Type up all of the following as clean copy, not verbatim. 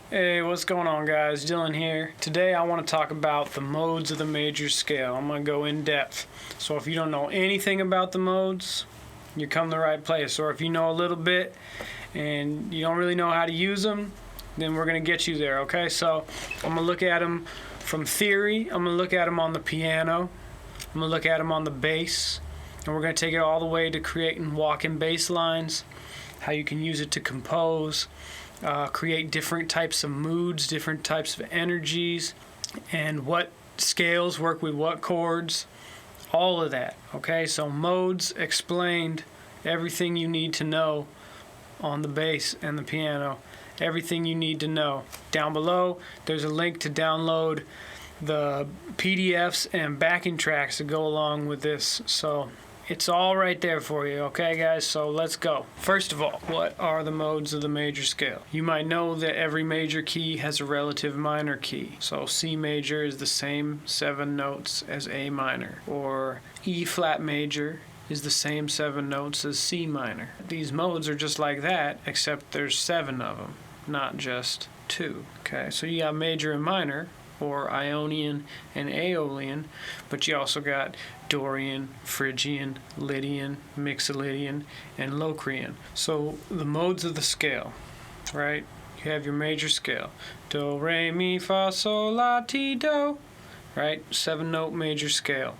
Hey, what's going on, guys? Dylan here. Today I want to talk about the modes of the major scale. I'm going to go in depth. So if you don't know anything about the modes, you come to the right place. Or if you know a little bit and you don't really know how to use them, then we're going to get you there, okay? So I'm going to look at them from theory. I'm going to look at them on the piano. I'm going to look at them on the bass. And we're going to take it all the way to creating walking bass lines, how you can use it to compose, create different types of moods, different types of energies, and what scales work with what chords, all of that. Okay, so modes explained, everything you need to know on the bass and the piano, everything you need to know. Down below, there's a link to download the PDFs and backing tracks that go along with this. So it's all right there for you, okay, guys? So let's go. First of all, what are the modes of the major scale? You might know that every major key has a relative minor key. So C major is the same 7 notes as A minor, or E flat major is the same 7 notes as C minor. These modes are just like that, except there's 7 of them, not just 2. Okay, so you got major and minor, or Ionian and Aeolian, but you also got Dorian, Phrygian, Lydian, Mixolydian, and Locrian. So the modes of the scale, right? You have your major scale. Do, re, mi, fa, sol, la, ti, do, right? 7-note major scale.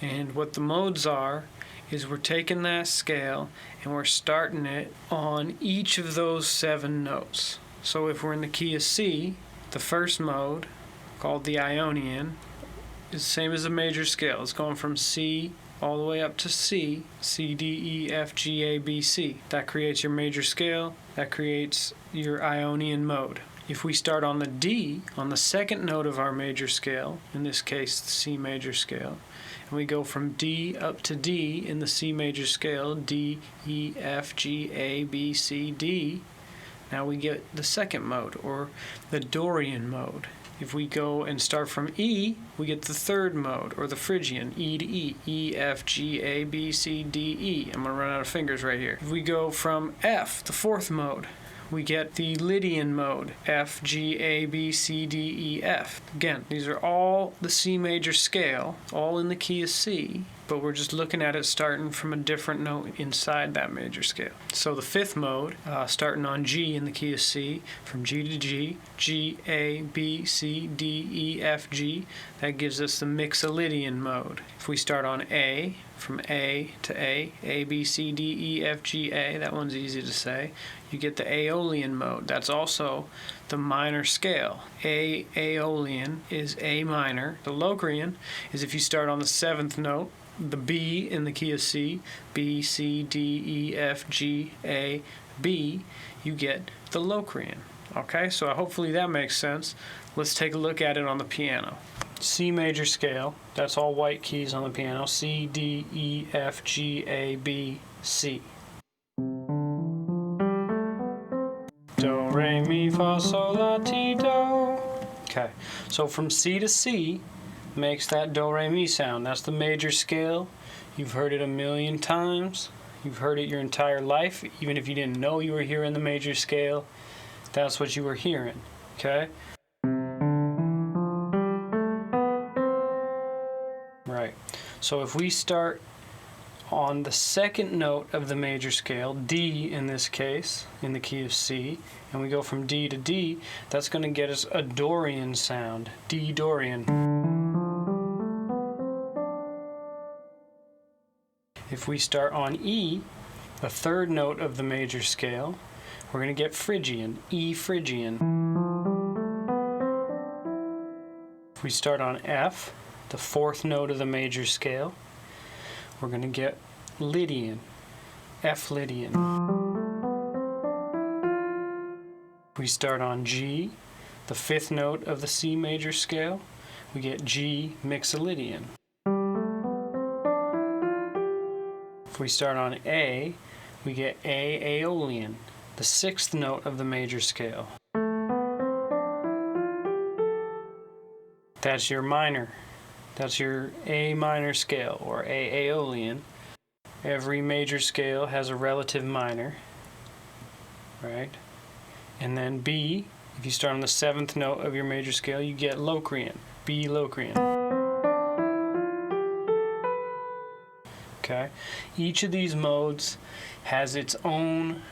And what the modes are is we're taking that scale and we're starting it on each of those 7 notes. So if we're in the key of C, the first mode, called the Ionian, is the same as the major scale. It's going from C all the way up to C, C, D, E, F, G, A, B, C. That creates your major scale. That creates your Ionian mode. If we start on the D, on the second note of our major scale, in this case the C major scale, and we go from D up to D in the C major scale, D, E, F, G, A, B, C, D, now we get the second mode, or the Dorian mode. If we go and start from E, we get the third mode, or the Phrygian, E to E, E, F, G, A, B, C, D, E. I'm going to run out of fingers right here. If we go from F, the fourth mode, we get the Lydian mode, F, G, A, B, C, D, E, F. Again, these are all the C major scale, all in the key of C, but we're just looking at it starting from a different note inside that major scale. So the fifth mode, starting on G in the key of C, from G to G, G, A, B, C, D, E, F, G, that gives us the Mixolydian mode. If we start on A, from A to A, B, C, D, E, F, G, A, that one's easy to say, you get the Aeolian mode. That's also the minor scale. Aeolian is A minor. The Locrian is if you start on the 7th note, the B in the key of C, B, C, D, E, F, G, A, B, you get the Locrian. Okay, so hopefully that makes sense. Let's take a look at it on the piano. C major scale, that's all white keys on the piano. C, D, E, F, G, A, B, C. Do, re, mi, fa, sol, la, ti, do. Okay, so from C to C makes that do, re, mi sound. That's the major scale. You've heard it a million times. You've heard it your entire life. Even if you didn't know you were hearing the major scale, that's what you were hearing, okay? Right, so if we start on the second note of the major scale, D in this case, in the key of C, and we go from D to D, that's going to get us a Dorian sound, D Dorian. If we start on E, the third note of the major scale, we're going to get Phrygian, E Phrygian. If we start on F, the fourth note of the major scale, we're going to get Lydian, F Lydian. If we start on G, the fifth note of the C major scale, we get G Mixolydian. If we start on A, we get A Aeolian, the sixth note of the major scale. That's your minor. That's your A minor scale, or A Aeolian. Every major scale has a relative minor, right? And then B If you start on the 7th note of your major scale, you get Locrian, B Locrian. Okay? Each of these modes has its own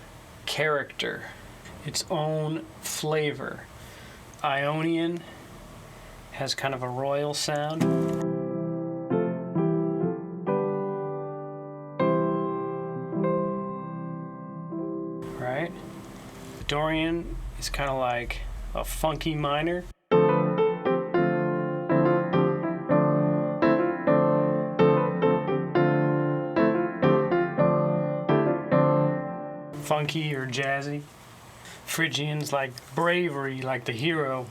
character, its own flavor. Ionian has kind of a royal sound. Right? Dorian is kind of like a funky minor. Funky or jazzy. Phrygian's like bravery, like the hero.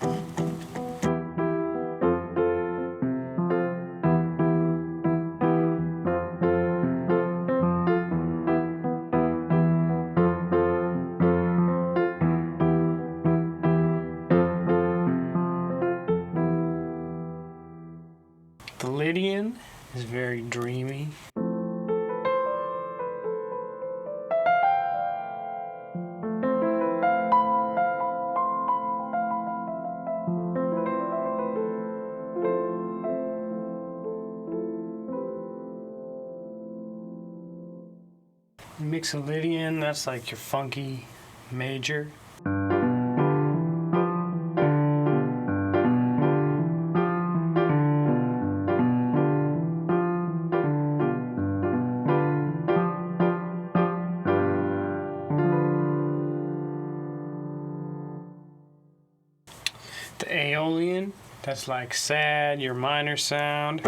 The Lydian is very dreamy. Mix a Lydian, that's like your funky major. The Aeolian, that's like sad, your minor sound.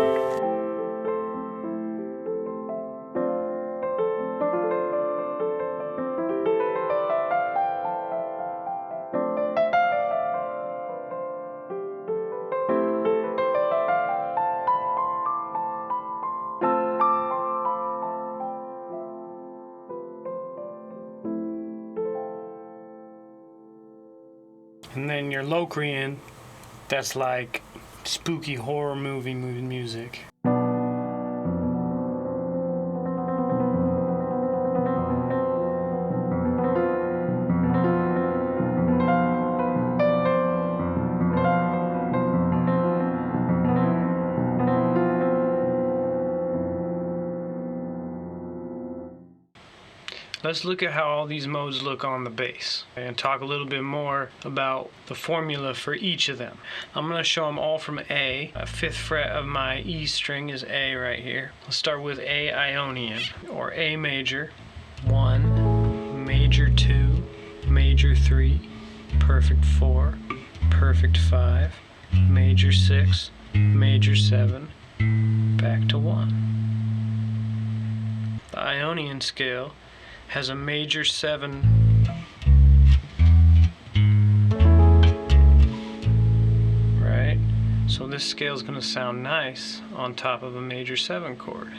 And then your Locrian, that's like spooky horror movie music. Let's look at how all these modes look on the bass and talk a little bit more about the formula for each of them. I'm going to show them all from A. 5th fret of my E string is A right here. Let's start with A Ionian, or A major, 1, major 2, major 3, perfect 4, perfect 5, major 6, major 7, back to 1. The Ionian scale has a major 7, right? So this scale is going to sound nice on top of a major 7 chord.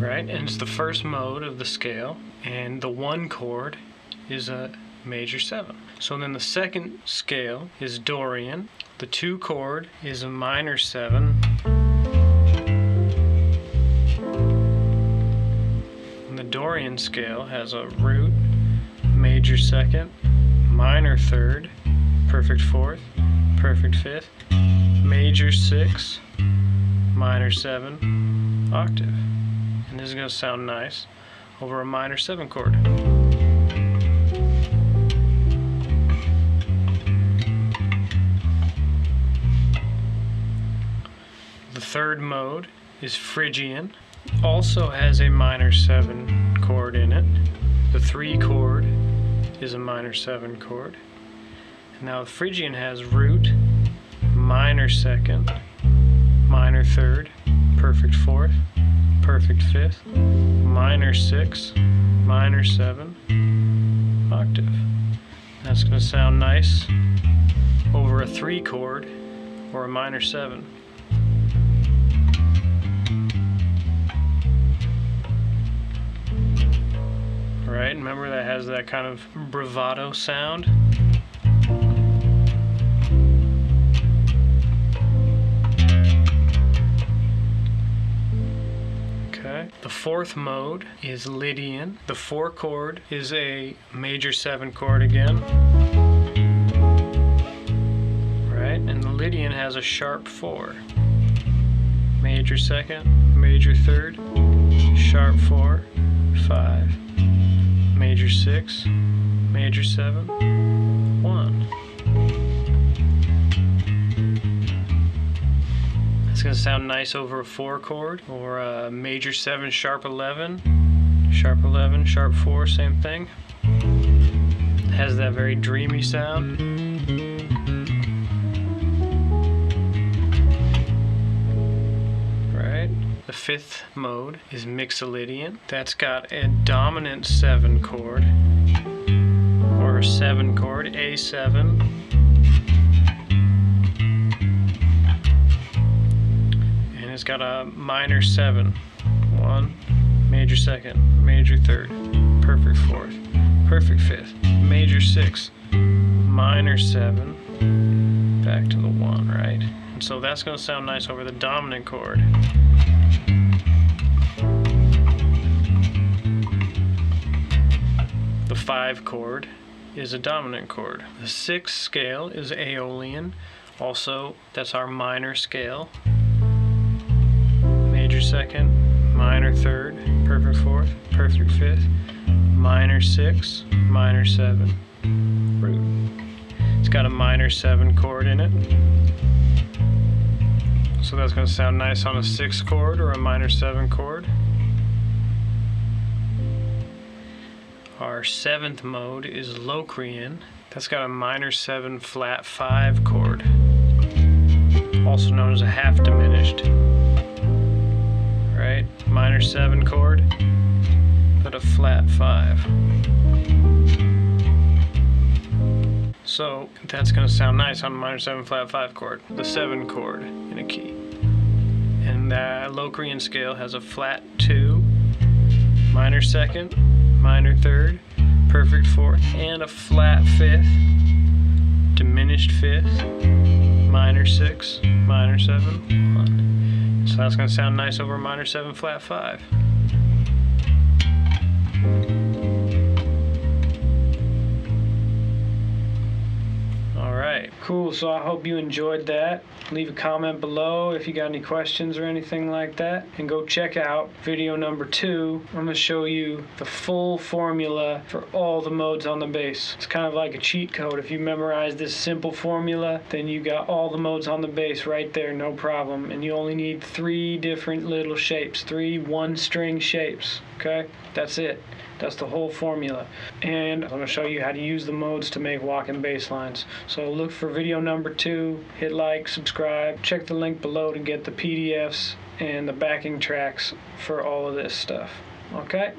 Right? And it's the first mode of the scale, and the 1 chord is a major 7. So then the second scale is Dorian. The 2 chord is a minor 7. And the Dorian scale has a root, major 2nd, minor 3rd, perfect 4th, perfect 5th, major 6, minor 7, octave. And this is going to sound nice over a minor 7 chord. The third mode is Phrygian. Also has a minor 7 chord in it. The 3 chord is a minor 7 chord. Now the Phrygian has root, minor 2nd, minor 3rd, perfect 4th, perfect 5th, minor 6, minor 7, octave. That's going to sound nice over a 3 chord or a minor 7. Right, remember that has that kind of bravado sound. Okay. Okay. The fourth mode is Lydian. The 4 chord is a major 7 chord again. Right? And the Lydian has a sharp 4. Major 2nd, major 3rd, sharp 4, 5, major 6, major 7, 1. It's going to sound nice over a 4 chord, or a major 7, sharp 11, sharp 11, sharp 4, same thing. It has that very dreamy sound. Right? The 5th mode is Mixolydian. That's got a dominant 7 chord, or a 7 chord, A7. It's got a minor 7, 1, major 2nd, major 3rd, perfect 4th, perfect 5th, major 6, minor 7, back to the 1, right? And so that's going to sound nice over the dominant chord. The 5 chord is a dominant chord. The 6th scale is Aeolian. Also, that's our minor scale. Major 2nd, minor 3rd, perfect 4th, perfect 5th, minor 6, minor 7, root. It's got a minor 7 chord in it. So that's going to sound nice on a 6 chord or a minor 7 chord. Our 7th mode is Locrian. That's got a minor 7 flat 5 chord, also known as a half diminished. Right? Minor 7 chord, but a flat 5. So that's going to sound nice on a minor 7 flat 5 chord, the 7 chord in a key. And the Locrian scale has a flat 2, minor 2nd, minor 3rd, perfect 4th, and a flat 5th, diminished 5th, minor 6, minor 7, 1. So that's going to sound nice over a minor 7 flat 5. Alright, cool. So I hope you enjoyed that. Leave a comment below if you got any questions or anything like that. And go check out video number 2. I'm going to show you the full formula for all the modes on the bass. It's kind of like a cheat code. If you memorize this simple formula, then you got all the modes on the bass right there, no problem. And you only need 3 different little shapes, 3 1-string shapes. Okay? That's it. That's the whole formula. And I'm going to show you how to use the modes to make walking bass lines. So look for video number 2, hit like, subscribe, check the link below to get the PDFs and the backing tracks for all of this stuff. Okay?